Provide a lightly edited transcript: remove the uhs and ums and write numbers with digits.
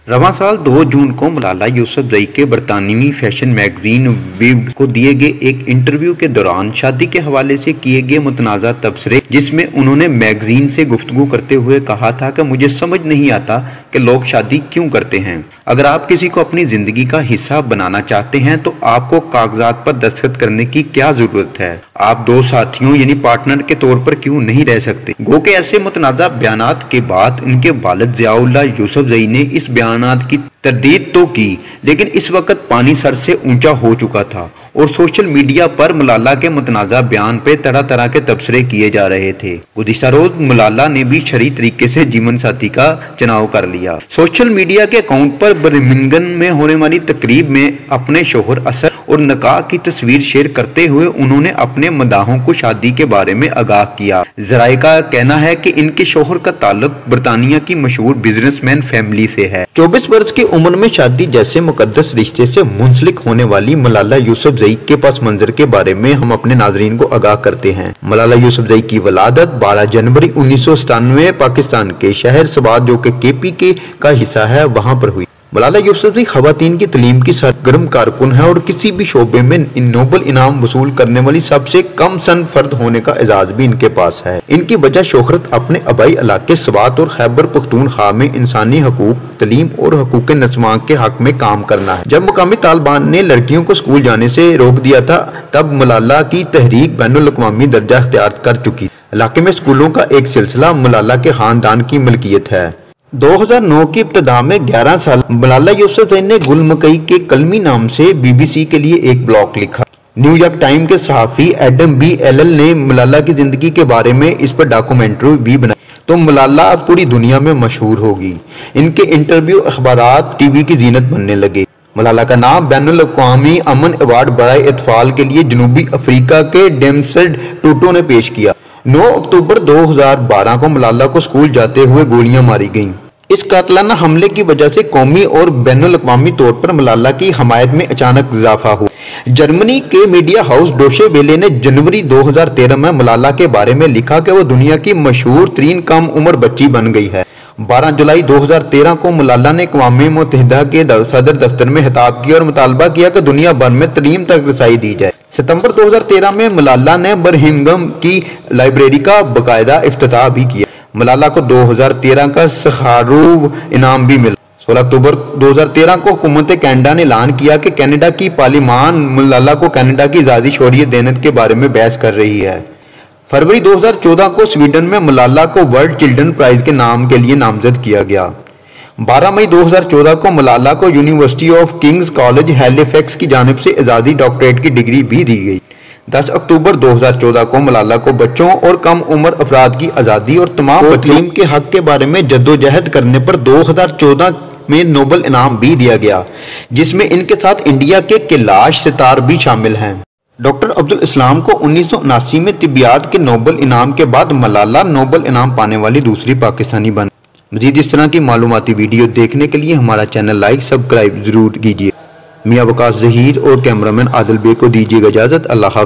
रवां साल 2 जून को मलाला यूसुफजई के बरतानवी फैशन मैगजीन वीव को दिए गए एक इंटरव्यू के दौरान शादी के हवाले से किए गए मुतनाज़ा तबसरे, जिसमें उन्होंने मैगजीन से गुफ्तगू करते हुए कहा था कि मुझे समझ नहीं आता कि लोग शादी क्यों करते हैं। अगर आप किसी को अपनी ज़िंदगी का हिस्सा बनाना चाहते हैं तो आपको कागजात पर दस्तखत करने की क्या ज़रूरत है? आप दो साथियों यानी पार्टनर के तौर पर क्यों नहीं रह सकते? गो के ऐसे मुतनाज़ा बयानात के बाद इनके वालिद ज़ियाउल्लाह यूसुफजई ने इस बयानात की तरदीद तो की, लेकिन इस वक्त पानी सर से ऊंचा हो चुका था और सोशल मीडिया पर मलाला के मुतनाज़ा बयान पे तरह तरह के तबसरे किए जा रहे थे। गुज़िश्ता रोज मलाला ने भी शरई तरीके से जीवन साथी का चुनाव कर लिया। सोशल मीडिया के अकाउंट पर बर्मिंघम में होने वाली तकरीब में अपने शोहर असर और निकाह की तस्वीर शेयर करते हुए उन्होंने अपने मदाहों को शादी के बारे में आगाह किया। ज़राए का कहना है कि इनके शोहर का ताल्लुक बरतानिया की मशहूर बिजनेसमैन फैमिली से है। 24 वर्ष की उम्र में शादी जैसे मुकद्दस रिश्ते से मुंसलिक होने वाली मलाला यूसुफजई के पस मंजर के बारे में हम अपने नाजरीन को आगाह करते हैं। मलाला यूसुफजई की वलादत 12 जनवरी 1997 पाकिस्तान के शहर सवात, जो कि KPK का हिस्सा है, वहां पर हुई। मलाला यूसुफजई खवातीन की तलीम की सरगर्म कारकुन है और किसी भी शोबे में नोबल इनाम वसूल करने वाली सबसे कम सन फर्द होने का एजाज भी इनके पास है। इनकी वजह शोहरत अपने आबाई इलाके सवात और खैबर पख्तूनख्वा में इंसानी हकूक, तलीम और हकूक नस्वां के हक में काम करना है। जब मुकामी तालिबान ने लड़कियों को स्कूल जाने से रोक दिया था, तब मलाला की तहरीक बैनुल अक़वामी दर्जा इख्तियार कर चुकी। इलाके में स्कूलों का एक सिलसिला मलाला के खानदान की मिल्कियत है। 2009 की इब्तिदा में 11 साल मलाला यूसुफजई ने गुल मकई के कलमी नाम से BBC के लिए एक ब्लॉग लिखा। न्यूयॉर्क टाइम के सहाफ़ी एडम B. एलन ने मलाला की जिंदगी के बारे में इस पर डॉक्यूमेंट्री भी बनाई, तो मलाला अब पूरी दुनिया में मशहूर होगी। इनके इंटरव्यू अखबारात TV की जीनत बनने लगे। मलाला का नाम बैनुल अक़वामी अमन अवार्ड बराए इत्फाल के लिए जनूबी अफ्रीका के डेमसड टूटो ने पेश किया। 9 अक्टूबर 2012 को मलाला को स्कूल जाते हुए गोलियां मारी गईं। इस कातलाना हमले की वजह से कौमी और बैनुल अक़वामी तौर पर मलाला की हमायत में अचानक इजाफा हुआ। जर्मनी के मीडिया हाउस डोशे वेले ने जनवरी 2013 में मलाला के बारे में लिखा कि वो दुनिया की मशहूर तरीन कम उम्र बच्ची बन गई है। 12 जुलाई 2013 को मलाला ने अक़वाम मुत्तहिदा के सदर दफ्तर में खिताब किया और मुतालबा किया कि दुनिया भर में तलीम तक रसाई दी जाए। सितंबर 2013 में मलाला ने बर्मिंघम की लाइब्रेरी का बाकायदा इफ्तिताह भी किया। मलाला को 2013 का सखारूव इनाम भी मिला। 16 अक्टूबर 2013 को हुकूमत कनाडा ने ऐलान किया कि कनाडा की पार्लियामान मलाला को कनाडा की आज़ादी शौरियत देने के बारे में बहस कर रही है। फरवरी 2014 को स्वीडन में मलाला को वर्ल्ड चिल्ड्रन प्राइज के नाम के लिए नामजद किया गया। 12 मई 2014 को मलाला को university of Kings college Halifax की जानिब से आज़ादी डॉक्टरेट की डिग्री भी दी गई। 10 अक्टूबर 2014 को मलाला को बच्चों और कम उम्र अफराद की आज़ादी और तमाम तलीम के हक के बारे में जद्दोजहद करने पर 2014 में नोबल इनाम भी दिया गया, जिसमें इनके साथ इंडिया के कैलाश सितार भी शामिल हैं। डॉक्टर अब्दुल इस्लाम को 1979 में तिब्बियात के नोबल इनाम के बाद मलाला नोबल इनाम पाने वाली दूसरी पाकिस्तानी बन। मज़ीद इस तरह की मालूमाती वीडियो देखने के लिए हमारा चैनल लाइक सब्सक्राइब जरूर कीजिए। मियां वकास ज़हीर और कैमरामैन आदिल बेग को दीजिएगा इजाज़त। अल्लाह हाफ़िज़।